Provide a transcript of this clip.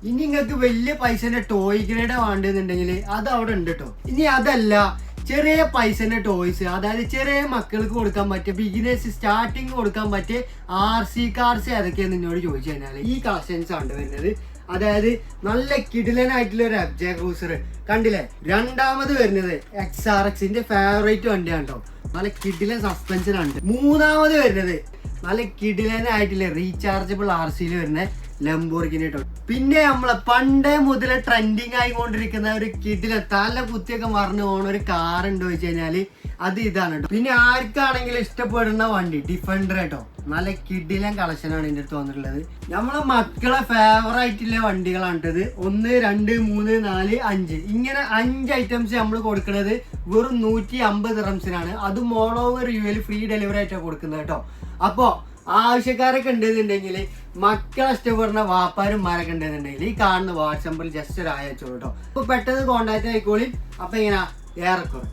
ഇനി നിങ്ങൾക്ക് വലിയ പൈസന്റെ ടോയ് ഗ്രേഡ് വേണ്ടെന്നുണ്ടെങ്കിൽ അത് അവിടെ ഉണ്ട് കേട്ടോ. ഇനി അതല്ല, ചെറിയ പൈസന്റെ ടോയ്സ്, അതായത് ചെറിയ മക്കൾക്ക് കൊടുക്കാൻ പറ്റിയ ബിഗിനേഴ്സ് സ്റ്റാർട്ടിങ് കൊടുക്കാൻ പറ്റിയ RC കാർസ് ഏതൊക്കെയാന്ന് എന്നോട് ചോദിച്ചു കഴിഞ്ഞാൽ ഈ കളക്ഷൻസ് ആണ് വരുന്നത്. അതായത് നല്ല കിടിലനായിട്ടുള്ള ഒരു FJ ക്രൂസർ കണ്ടില്ലേ. രണ്ടാമത് വരുന്നത് XRXന്റെ ഫേവറേറ്റ് വണ്ടിയാണ് കേട്ടോ. നല്ല കിടിലൻ സസ്പെൻഷൻ ആണ്. മൂന്നാമത് വരുന്നത് നല്ല കിടിലനായിട്ടുള്ള റീചാർജബിൾ RCയിൽ വരുന്ന ലംബോർഗിനി കേട്ടോ. പിന്നെ നമ്മളെ പണ്ടേ മുതലേ ട്രെൻഡിങ് ആയിക്കൊണ്ടിരിക്കുന്ന ഒരു കിടില തല കുത്തിയൊക്കെ മറന്നു പോകുന്ന ഒരു കാർ ഉണ്ടോ വെച്ച് കഴിഞ്ഞാല് അത് ഇതാണ് കേട്ടോ. പിന്നെ ആർക്കാണെങ്കിലും ഇഷ്ടപ്പെടുന്ന വണ്ടി ഡിഫൻഡർ കേട്ടോ. നല്ല കിടിലൻ കളക്ഷനാണ് ഇതിന്റെ അടുത്ത് വന്നിട്ടുള്ളത്. നമ്മളെ മക്കളെ ഫേവറായിട്ടുള്ള വണ്ടികളാണിട്ടത്. 1, 2, 3, 4, 5 ഇങ്ങനെ 5 ഐറ്റംസ് നമ്മൾ കൊടുക്കുന്നത് വെറും 150 ദിർഹംസിനാണ്. അത് മോളോവർ UAE ഫ്രീ ഡെലിവറി ആയിട്ടാണ് കൊടുക്കുന്നത് കേട്ടോ. അപ്പോ ആവശ്യക്കാരൊക്കെ ഉണ്ടെന്നുണ്ടെങ്കിൽ, മക്കളെ ഇഷ്ടപ്പെടുന്ന വാപ്പാരന്മാരൊക്കെ ഉണ്ടെന്നുണ്ടെങ്കിൽ ഈ കാണുന്ന വാട്സാപ്പിൽ ജസ്റ്റ് ഒരു അയച്ചോളൂ കേട്ടോ. അപ്പൊ പെട്ടെന്ന് കോൺടാക്ട് ആയിക്കോളി. അപ്പൊ ഇങ്ങനെ ഏറെക്കുറെ